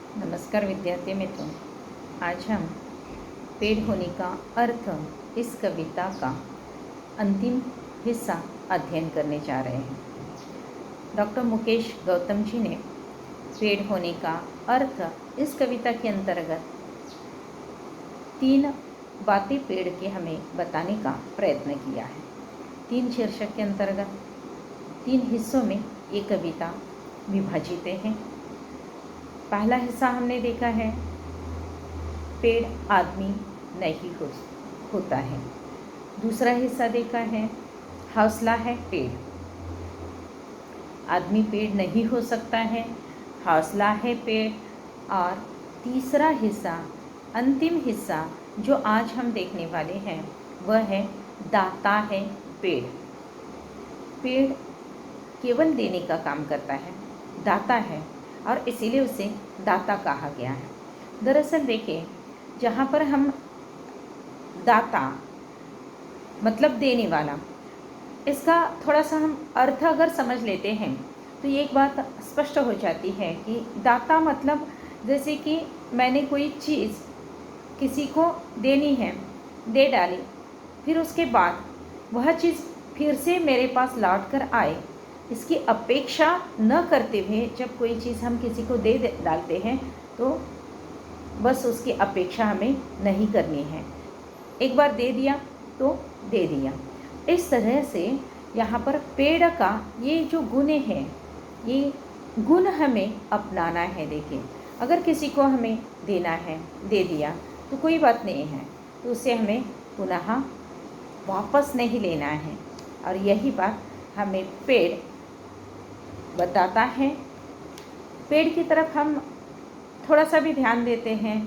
नमस्कार विद्यार्थी मित्रों। आज हम पेड़ होने का अर्थ इस कविता का अंतिम हिस्सा अध्ययन करने जा रहे हैं। डॉक्टर मुकेश गौतम जी ने पेड़ होने का अर्थ इस कविता के अंतर्गत 3 बातें पेड़ के हमें बताने का प्रयत्न किया है। 3 शीर्षक के अंतर्गत 3 हिस्सों में ये कविता विभाजित है। पहला हिस्सा हमने देखा है, पेड़ आदमी नहीं होता है। दूसरा हिस्सा देखा है, हौसला है पेड़, आदमी पेड़ नहीं हो सकता है, हौसला है पेड़। और तीसरा हिस्सा, अंतिम हिस्सा जो आज हम देखने वाले हैं वह है दाता है पेड़। पेड़ केवल देने का काम करता है, दाता है और इसीलिए उसे दाता कहा गया है। दरअसल देखिए, जहाँ पर हम दाता मतलब देने वाला, इसका थोड़ा सा हम अर्थ अगर समझ लेते हैं तो ये एक बात स्पष्ट हो जाती है कि दाता मतलब जैसे कि मैंने कोई चीज़ किसी को देनी है, दे डाली, फिर उसके बाद वह चीज़ फिर से मेरे पास लौट कर आए, इसकी अपेक्षा न करते हुए जब कोई चीज़ हम किसी को दे डालते हैं तो बस उसकी अपेक्षा हमें नहीं करनी है। एक बार दे दिया तो दे दिया। इस तरह से यहाँ पर पेड़ का ये जो गुण है, ये गुण हमें अपनाना है। देखिए, अगर किसी को हमें देना है, दे दिया तो कोई बात नहीं है, तो उसे हमें पुनः वापस नहीं लेना है। और यही बात हमें पेड़ बताता है। पेड़ की तरफ हम थोड़ा सा भी ध्यान देते हैं,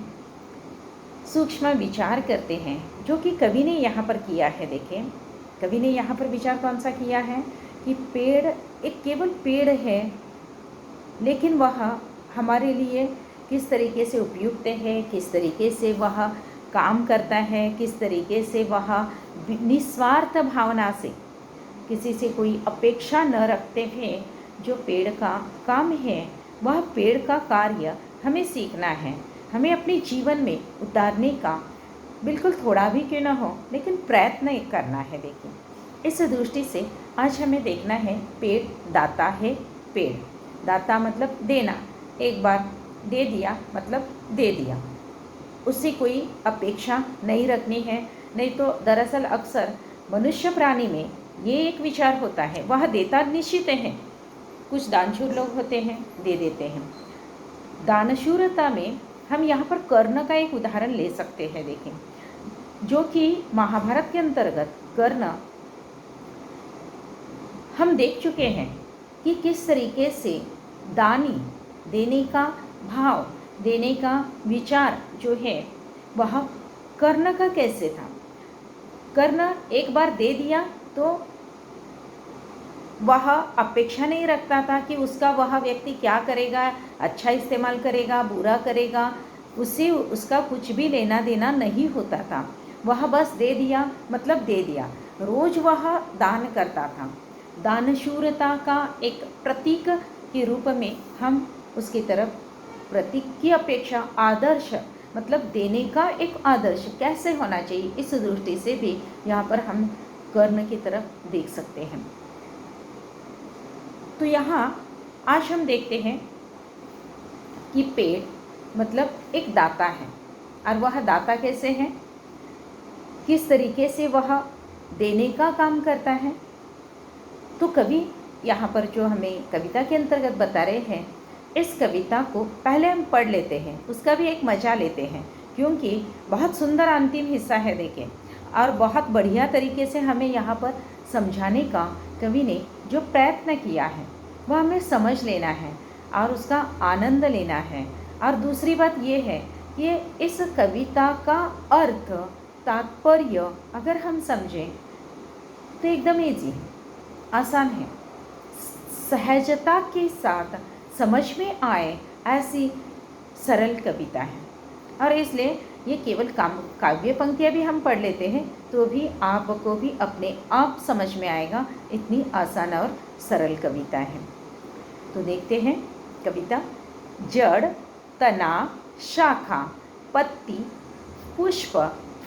सूक्ष्म विचार करते हैं, जो कि कवि ने यहाँ पर किया है। देखें, कवि ने यहाँ पर विचार कौन सा किया है कि पेड़ एक केवल पेड़ है, लेकिन वह हमारे लिए किस तरीके से उपयुक्त है, किस तरीके से वह काम करता है, किस तरीके से वह निस्वार्थ भावना से किसी से कोई अपेक्षा न रखते हुए जो पेड़ का काम है, वह पेड़ का कार्य हमें सीखना है, हमें अपने जीवन में उतारने का बिल्कुल थोड़ा भी क्यों न हो, लेकिन प्रयत्न करना है। देखिए, इस दृष्टि से आज हमें देखना है पेड़ दाता है। पेड़ दाता मतलब देना, एक बार दे दिया मतलब दे दिया, उससे कोई अपेक्षा नहीं रखनी है। नहीं तो दरअसल अक्सर मनुष्य प्राणी में ये एक विचार होता है, वह देता निश्चित है। कुछ दानशूर लोग होते हैं, दे देते हैं। दानशूरता में हम यहाँ पर कर्ण का एक उदाहरण ले सकते हैं। देखें, जो कि महाभारत के अंतर्गत कर्ण हम देख चुके हैं कि किस तरीके से दानी, देने का भाव, देने का विचार जो है वह कर्ण का कैसे था। कर्ण एक बार दे दिया तो वह अपेक्षा नहीं रखता था कि उसका वह व्यक्ति क्या करेगा, अच्छा इस्तेमाल करेगा, बुरा करेगा, उससे उसका कुछ भी लेना देना नहीं होता था। वह बस दे दिया मतलब दे दिया। रोज वह दान करता था। दानशूरता का एक प्रतीक के रूप में हम उसकी तरफ, प्रतीक की अपेक्षा आदर्श मतलब देने का एक आदर्श कैसे होना चाहिए, इस दृष्टि से भी यहाँ पर हम कर्ण की तरफ देख सकते हैं। तो यहाँ आज हम देखते हैं कि पेड़ मतलब एक दाता है, और वह दाता कैसे है, किस तरीके से वह देने का काम करता है। तो कवि यहाँ पर जो हमें कविता के अंतर्गत बता रहे हैं, इस कविता को पहले हम पढ़ लेते हैं, उसका भी एक मज़ा लेते हैं, क्योंकि बहुत सुंदर अंतिम हिस्सा है। देखें, और बहुत बढ़िया तरीके से हमें यहाँ पर समझाने का कवि ने जो प्रयत्न किया है वह हमें समझ लेना है और उसका आनंद लेना है। और दूसरी बात ये है कि इस कविता का अर्थ, तात्पर्य अगर हम समझें तो एकदम ईजी है, आसान है, सहजता के साथ समझ में आए ऐसी सरल कविता है। और इसलिए ये केवल काव्य पंक्तियाँ भी हम पढ़ लेते हैं तो भी आपको भी अपने आप समझ में आएगा, इतनी आसान और सरल कविता है। तो देखते हैं कविता। जड़ तना, शाखा, पत्ती, पुष्प,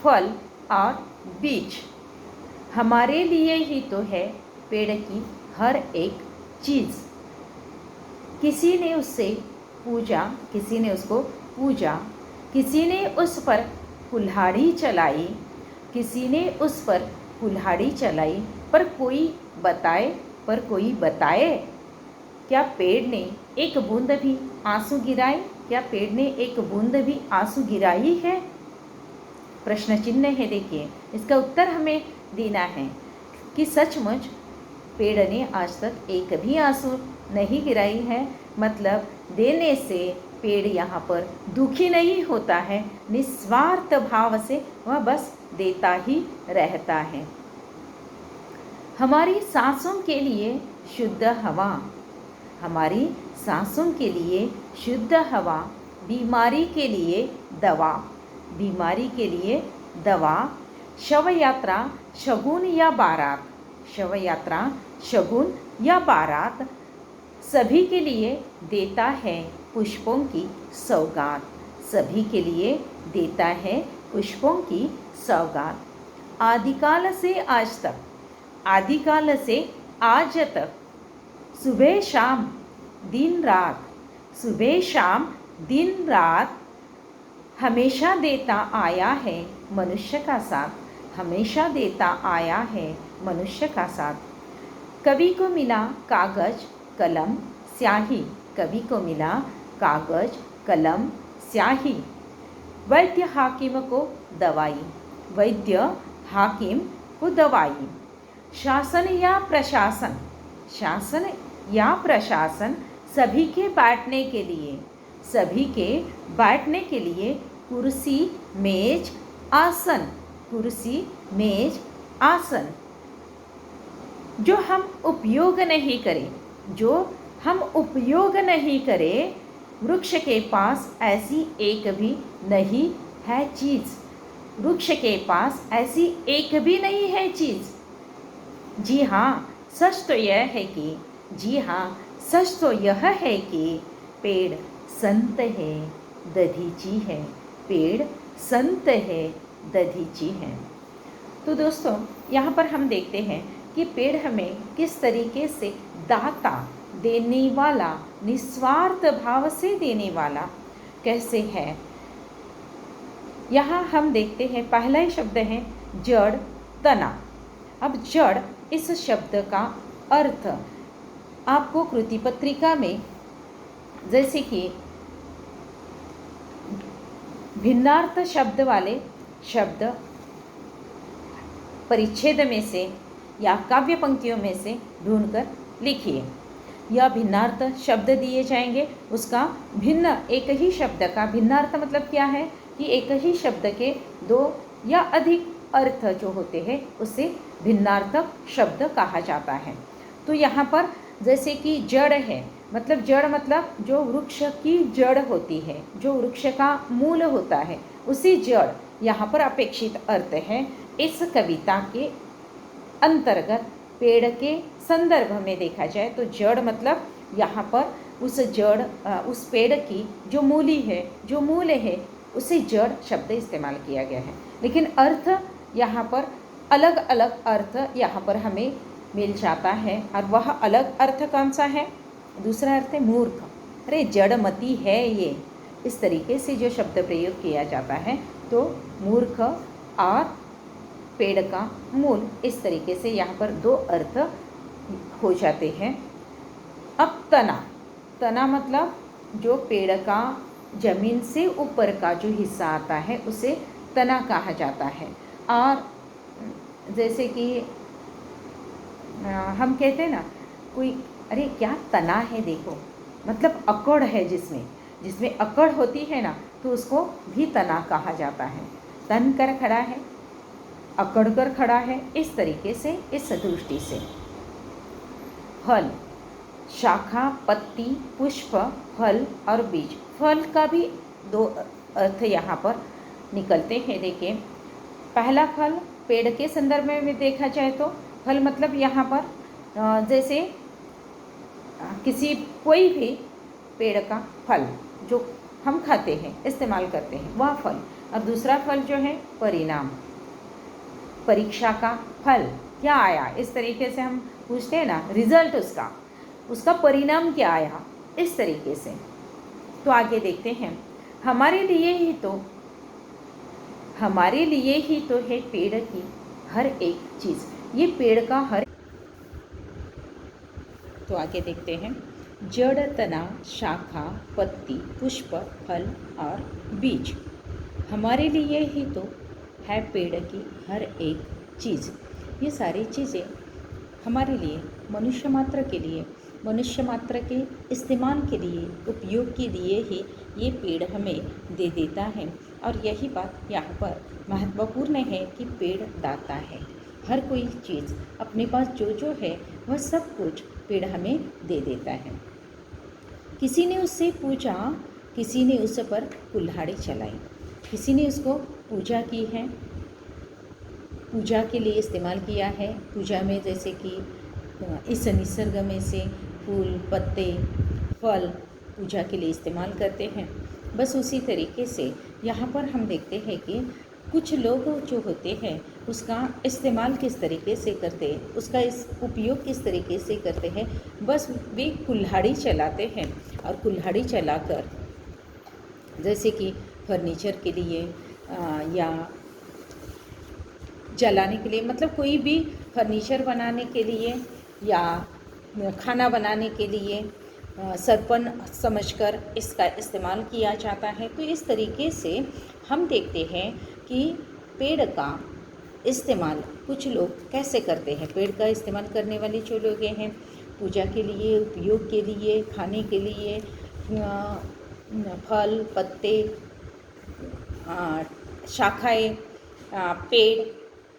फल और बीज। हमारे लिए ही तो है पेड़ की हर एक चीज़। किसी ने उससे पूजा, किसी ने उसको पूजा, किसी ने उस पर कुल्हाड़ी चलाई, किसी ने उस पर कुल्हाड़ी चलाई, पर कोई बताए क्या पेड़ ने एक बूंद भी आंसू गिराए? क्या पेड़ ने एक बूंद भी आंसू गिराई है? प्रश्न चिन्ह है। देखिए, इसका उत्तर हमें देना है कि सचमुच पेड़ ने आज तक एक भी आंसू नहीं गिराई है। मतलब देने से पेड़ यहाँ पर दुखी नहीं होता है, निस्वार्थ भाव से वह बस देता ही रहता है। हमारी सांसों के लिए शुद्ध हवा, हमारी सांसों के लिए शुद्ध हवा, बीमारी के लिए दवा, बीमारी के लिए दवा, शव यात्रा, शगुन या बारात, शव यात्रा, शगुन या बारात, सभी के लिए देता है पुष्पों की सौगात, सभी के लिए देता है पुष्पों की सौगात। आदिकाल से आज तक, आदिकाल से आज तक, सुबह शाम दिन रात, सुबह शाम दिन रात हमेशा देता आया है मनुष्य का साथ, हमेशा देता आया है मनुष्य का साथ। कभी को मिला कागज कलम स्याही, कभी को मिला कागज कलम स्याही, वैद्य हाकिम को दवाई, वैद्य हाकिम को दवाई, शासन या प्रशासन, शासन या प्रशासन, सभी के बैठने के लिए, सभी के बैठने के लिए कुर्सी मेज आसन, कुर्सी मेज आसन। जो हम उपयोग नहीं करें, जो हम उपयोग नहीं करें, वृक्ष के पास ऐसी एक भी नहीं है चीज़, वृक्ष के पास ऐसी एक भी नहीं है चीज़। जी हाँ, सच तो यह है कि, जी हाँ, सच तो यह है कि पेड़ संत है दधीची है, पेड़ संत है दधीची है। तो दोस्तों, यहाँ पर हम देखते हैं कि पेड़ हमें किस तरीके से दाता, देने वाला, निस्वार्थ भाव से देने वाला कैसे है। यहाँ हम देखते हैं पहला ही शब्द है जड़ तना। अब जड़ इस शब्द का अर्थ आपको कृति पत्रिका में जैसे कि भिन्नार्थ शब्द वाले शब्द परिच्छेद में से या काव्य पंक्तियों में से ढूंढकर लिखिए। यह भिन्नार्थ शब्द दिए जाएंगे, उसका भिन्न एक ही शब्द का भिन्नार्थ मतलब क्या है कि एक ही शब्द के दो या अधिक अर्थ जो होते हैं उसे भिन्नार्थक शब्द कहा जाता है। तो यहाँ पर जैसे कि जड़ है, मतलब जड़ मतलब जो वृक्ष की जड़ होती है, जो वृक्ष का मूल होता है, उसी जड़ यहाँ पर अपेक्षित अर्थ है। इस कविता के अंतर्गत पेड़ के संदर्भ में देखा जाए तो जड़ मतलब यहाँ पर उस जड़, उस पेड़ की जो मूली है, जो मूल है, उसे जड़ शब्द इस्तेमाल किया गया है। लेकिन अर्थ यहाँ पर अलग अलग अर्थ यहाँ पर हमें मिल जाता है। और वह अलग अर्थ कौन सा है? दूसरा अर्थ है मूर्ख। अरे जड़मती है ये, इस तरीके से जो शब्द प्रयोग किया जाता है तो मूर्ख और पेड़ का मूल, इस तरीके से यहाँ पर दो अर्थ हो जाते हैं। अब तना, तना मतलब जो पेड़ का जमीन से ऊपर का जो हिस्सा आता है उसे तना कहा जाता है। और जैसे कि हम कहते हैं ना, कोई अरे क्या तना है देखो, मतलब अकड़ है, जिसमें अकड़ होती है ना तो उसको भी तना कहा जाता है। तन कर खड़ा है, अकड़ कर खड़ा है, इस तरीके से, इस दृष्टि से। फल, शाखा, पत्ती, पुष्प, फल और बीज। फल का भी दो अर्थ यहाँ पर निकलते हैं। देखिए, पहला फल पेड़ के संदर्भ में देखा जाए तो फल मतलब यहाँ पर जैसे किसी कोई भी पेड़ का फल जो हम खाते हैं, इस्तेमाल करते हैं, वह फल। और दूसरा फल जो है परिणाम, परीक्षा का फल क्या आया, इस तरीके से हम पूछते हैं ना, रिजल्ट उसका परिणाम क्या आया, इस तरीके से। तो आगे देखते हैं, हमारे लिए ही तो है पेड़ की हर एक चीज़, ये पेड़ का हर। तो आगे देखते हैं, जड़, तना, शाखा, पत्ती, पुष्प, फल और बीज, हमारे लिए ही तो है पेड़ की हर एक चीज़। ये सारी चीज़ें हमारे लिए, मनुष्य मात्र के लिए, मनुष्य मात्र के इस्तेमाल के लिए, उपयोग के लिए ही ये पेड़ हमें दे देता है। और यही बात यहाँ पर महत्वपूर्ण है कि पेड़ दाता है। हर कोई चीज़ अपने पास जो है वह सब कुछ पेड़ हमें दे देता है। किसी ने उससे पूछा, किसी ने उस पर कुल्हाड़ी चलाई, किसी ने उसको पूजा की है, पूजा के लिए इस्तेमाल किया है। पूजा में जैसे कि इस निसर्ग में से फूल, पत्ते, फल पूजा के लिए इस्तेमाल करते हैं। बस उसी तरीके से यहाँ पर हम देखते हैं कि कुछ लोग जो होते हैं उसका इस्तेमाल किस तरीके से करते हैं, उसका इस उपयोग किस तरीके से करते हैं। बस वे कुल्हाड़ी चलाते हैं, और कुल्हाड़ी चलाकर जैसे कि फर्नीचर के लिए या जलाने के लिए, मतलब कोई भी फर्नीचर बनाने के लिए या खाना बनाने के लिए सरपन समझकर इसका इस्तेमाल किया जाता है। तो इस तरीके से हम देखते हैं कि पेड़ का इस्तेमाल कुछ लोग कैसे करते हैं। पेड़ का इस्तेमाल करने वाले जो लोग हैं, पूजा के लिए, उपयोग के लिए, खाने के लिए, फल, पत्ते, शाखाएं, पेड़,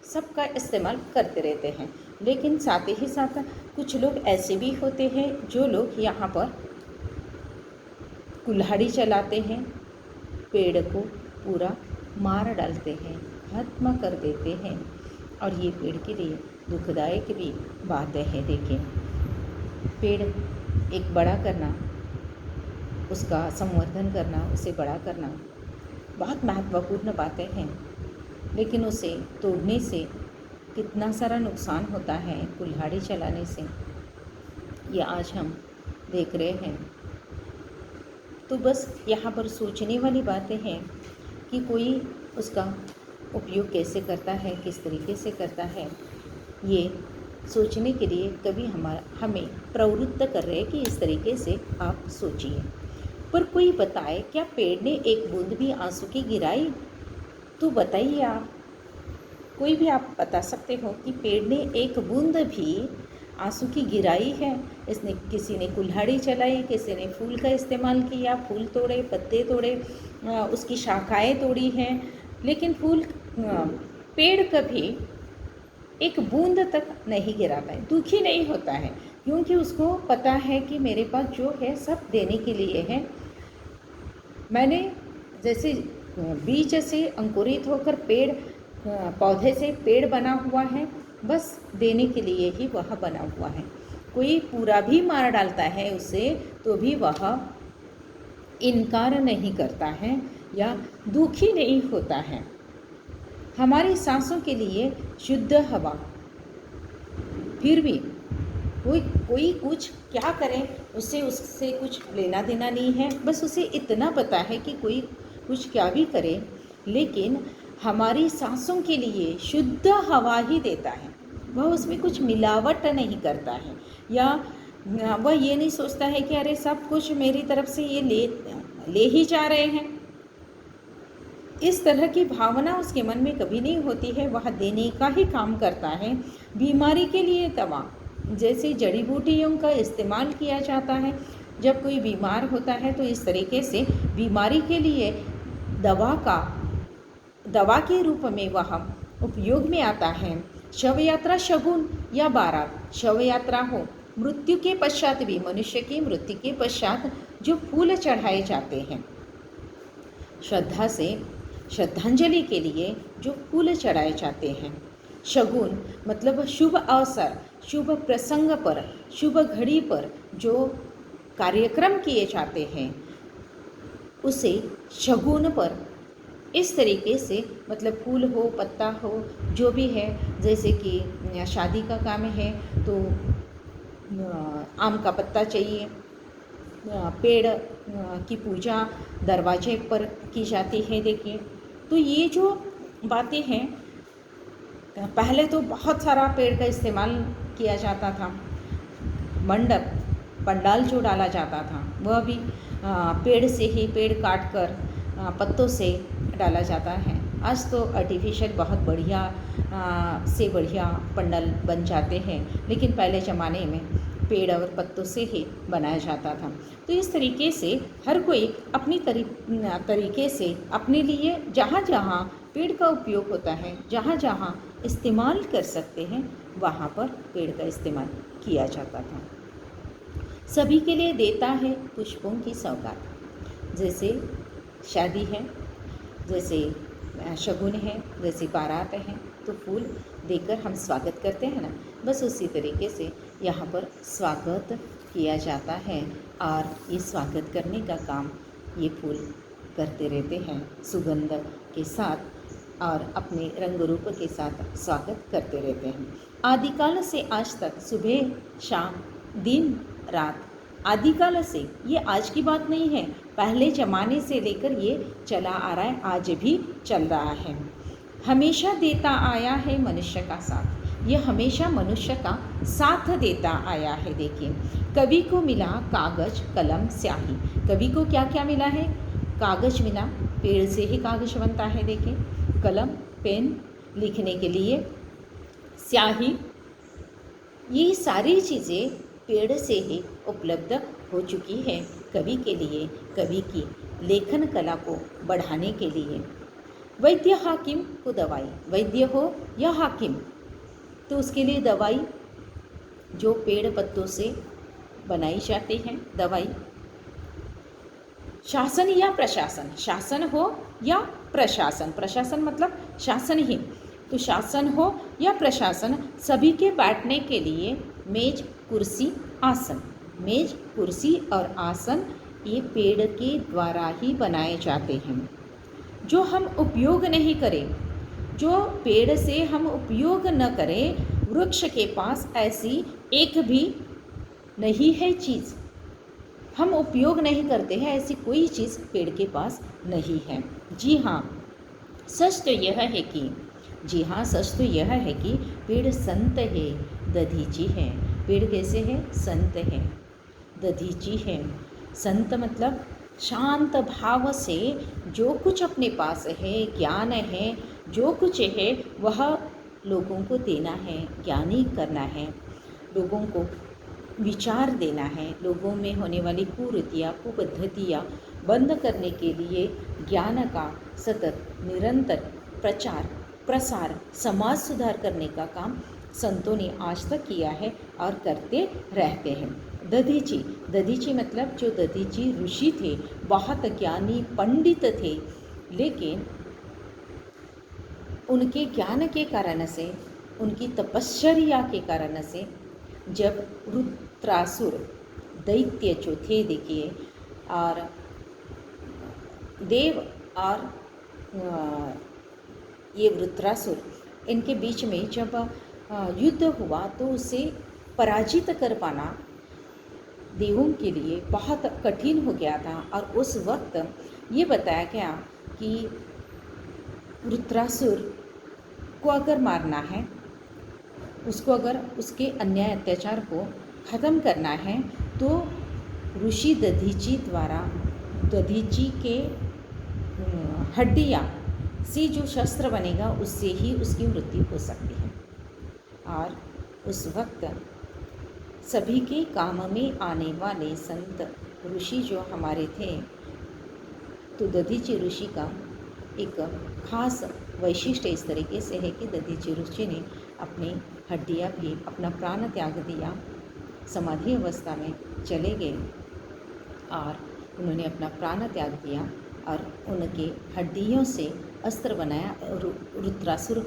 सबका इस्तेमाल करते रहते हैं। लेकिन साथ ही साथ कुछ लोग ऐसे भी होते हैं जो लोग यहाँ पर कुल्हाड़ी चलाते हैं, पेड़ को पूरा मार डालते हैं, खत्म कर देते हैं। और ये पेड़ के लिए दुखदायक भी बात है। देखिए, पेड़ एक बड़ा करना, उसका संवर्धन करना, उसे बड़ा करना बहुत महत्वपूर्ण बातें हैं, लेकिन उसे तोड़ने से कितना सारा नुकसान होता है, कुल्हाड़ी चलाने से, ये आज हम देख रहे हैं। तो बस यहाँ पर सोचने वाली बातें हैं कि कोई उसका उपयोग कैसे करता है, किस तरीके से करता है, ये सोचने के लिए कभी हमें प्रवृत्त कर रहे हैं कि इस तरीके से आप सोचिए। पर कोई बताए, क्या पेड़ ने एक बूंद भी आंसू की गिराई? तो बताइए आप, कोई भी आप बता सकते हो कि पेड़ ने एक बूंद भी आंसू की गिराई है? इसने, किसी ने कुल्हाड़ी चलाई, किसी ने फूल का इस्तेमाल किया, फूल तोड़े, पत्ते तोड़े, उसकी शाखाएं तोड़ी हैं, लेकिन पेड़ कभी एक बूंद तक नहीं गिराता है, दुखी नहीं होता है, क्योंकि उसको पता है कि मेरे पास जो है सब देने के लिए है। मैंने जैसे बीज से अंकुरित होकर पेड़, पौधे से पेड़ बना हुआ है, बस देने के लिए ही वह बना हुआ है। कोई पूरा भी मार डालता है उसे तो भी वह इनकार नहीं करता है या दुखी नहीं होता है। हमारी सांसों के लिए शुद्ध हवा, फिर भी कोई कुछ क्या करे, उससे कुछ लेना देना नहीं है। बस उसे इतना पता है कि कोई कुछ क्या भी करे, लेकिन हमारी सांसों के लिए शुद्ध हवा ही देता है। वह उसमें कुछ मिलावट नहीं करता है, या वह ये नहीं सोचता है कि अरे सब कुछ मेरी तरफ से ये ले ही जा रहे हैं। इस तरह की भावना उसके मन में कभी नहीं होती है। वह देने का ही काम करता है। बीमारी के लिए दवा, जैसे जड़ी बूटियों का इस्तेमाल किया जाता है जब कोई बीमार होता है, तो इस तरीके से बीमारी के लिए दवा के रूप में वह उपयोग में आता है। शव यात्रा शगुन या बारात, शव यात्रा हो, मृत्यु के पश्चात भी, मनुष्य की मृत्यु के पश्चात जो फूल चढ़ाए जाते हैं, श्रद्धांजलि के लिए जो फूल चढ़ाए जाते हैं। शगुन मतलब शुभ अवसर, शुभ प्रसंग पर, शुभ घड़ी पर जो कार्यक्रम किए जाते हैं, उसे शगुन पर इस तरीके से, मतलब फूल हो, पत्ता हो, जो भी है, जैसे कि शादी का काम है तो आम का पत्ता चाहिए, पेड़ की पूजा दरवाजे पर की जाती है। देखिए, तो ये जो बातें हैं, पहले तो बहुत सारा पेड़ का इस्तेमाल किया जाता था। मंडप, पंडाल जो डाला जाता था वह भी पेड़ से ही, पेड़ काट कर पत्तों से डाला जाता है। आज तो आर्टिफिशियल बहुत बढ़िया से बढ़िया पंडाल बन जाते हैं, लेकिन पहले ज़माने में पेड़ और पत्तों से ही बनाया जाता था। तो इस तरीके से हर कोई अपनी तरीके से अपने लिए जहाँ जहाँ पेड़ का उपयोग होता है, जहाँ जहाँ इस्तेमाल कर सकते हैं, वहाँ पर पेड़ का इस्तेमाल किया जाता था। सभी के लिए देता है पुष्पों की सौगात। जैसे शादी है, जैसे शगुन है, जैसे बारात है, तो फूल देकर हम स्वागत करते हैं ना, बस उसी तरीके से यहाँ पर स्वागत किया जाता है। और ये स्वागत करने का काम ये फूल करते रहते हैं, सुगंध के साथ और अपने रंग रूप के साथ स्वागत करते रहते हैं। आदिकाल से आज तक, सुबह शाम दिन रात, आदिकाल से, ये आज की बात नहीं है, पहले ज़माने से लेकर ये चला आ रहा है, आज भी चल रहा है। हमेशा देता आया है मनुष्य का साथ, ये हमेशा मनुष्य का साथ देता आया है। देखिए, कवि को मिला कागज कलम स्याही। कवि को क्या क्या मिला है? कागज मिला, पेड़ से ही कागज बनता है। देखिए, कलम, पेन लिखने के लिए, स्याही, ये सारी चीज़ें पेड़ से ही उपलब्ध हो चुकी है कवि के लिए, कवि की लेखन कला को बढ़ाने के लिए। वैद्य हाकिम को दवाई, वैद्य हो या हाकिम, तो उसके लिए दवाई जो पेड़ पत्तों से बनाई जाती हैं, दवाई। शासन या प्रशासन, शासन हो या प्रशासन, प्रशासन मतलब शासन ही, तो शासन हो या प्रशासन, सभी के बैठने के लिए मेज कुर्सी आसन, मेज कुर्सी और आसन ये पेड़ के द्वारा ही बनाए जाते हैं। जो हम उपयोग नहीं करें, जो पेड़ से हम उपयोग न करें, वृक्ष के पास ऐसी एक भी नहीं है चीज़, हम उपयोग नहीं करते हैं, ऐसी कोई चीज़ पेड़ के पास नहीं है। जी हाँ, सच तो यह है कि, जी हाँ, सच तो यह है कि पेड़ संत है, दधीची है। पेड़ कैसे है? संत है, दधीची है। संत मतलब शांत भाव से जो कुछ अपने पास है, ज्ञान है, जो कुछ है वह लोगों को देना है, ज्ञानी करना है, लोगों को विचार देना है, लोगों में होने वाली कुरीतियाँ, कुपद्धतियाँ बंद करने के लिए ज्ञान का सतत निरंतर प्रचार प्रसार, समाज सुधार करने का काम संतों ने आज तक किया है और करते रहते हैं। दधीची, दधीची मतलब जो दधीची ऋषि थे, बहुत ज्ञानी पंडित थे, लेकिन उनके ज्ञान के कारण से, उनकी तपश्चर्या के कारण से, जब रुद्रासुर दैत्य जो थे, देखिए, और देव और ये वृत्रासुर, इनके बीच में जब युद्ध हुआ तो उसे पराजित कर पाना देवों के लिए बहुत कठिन हो गया था। और उस वक्त ये बताया गया कि वृत्रासुर को अगर मारना है, उसको अगर उसके अन्याय अत्याचार को ख़त्म करना है, तो ऋषि दधीची द्वारा, दधीची के हड्डियाँ से जो शस्त्र बनेगा उससे ही उसकी मृत्यु हो सकती है। और उस वक्त सभी के काम में आने वाले संत ऋषि जो हमारे थे, तो दधीची ऋषि का एक खास वैशिष्ट्य इस तरीके से है कि दधीची ऋषि ने अपनी हड्डियाँ भी, अपना प्राण त्याग दिया, समाधि अवस्था में चले गए और उन्होंने अपना प्राण त्याग दिया और उनके हड्डियों से अस्त्र बनाया, रुद्रासुर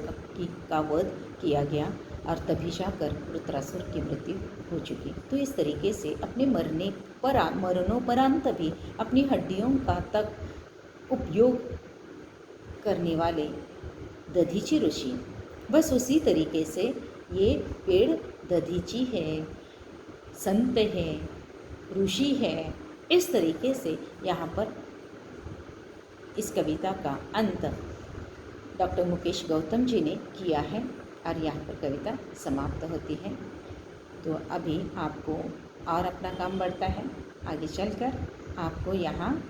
का वध किया गया। और तभी जाकर वृत्रासुर की मृत्यु हो चुकी। तो इस तरीके से अपने मरणोपरांत भी अपनी हड्डियों का तक उपयोग करने वाले दधीची ऋषि, बस उसी तरीके से ये पेड़ दधीची है, संत है, ऋषि है। इस तरीके से यहाँ पर इस कविता का अंत डॉक्टर मुकेश गौतम जी ने किया है और यहाँ पर कविता समाप्त होती है। तो अभी आपको और अपना काम बढ़ता है, आगे चलकर आपको यहाँ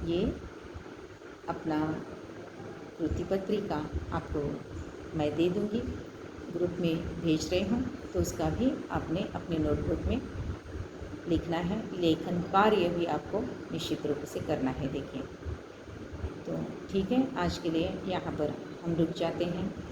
ये अपना कृति पत्रिका आपको मैं दे दूँगी, ग्रुप में भेज रही हूँ, तो उसका भी आपने अपने नोटबुक में लिखना है। लेखन कार्य भी आपको निश्चित रूप से करना है। देखिए, तो ठीक है, आज के लिए यहाँ पर हम रुक जाते हैं।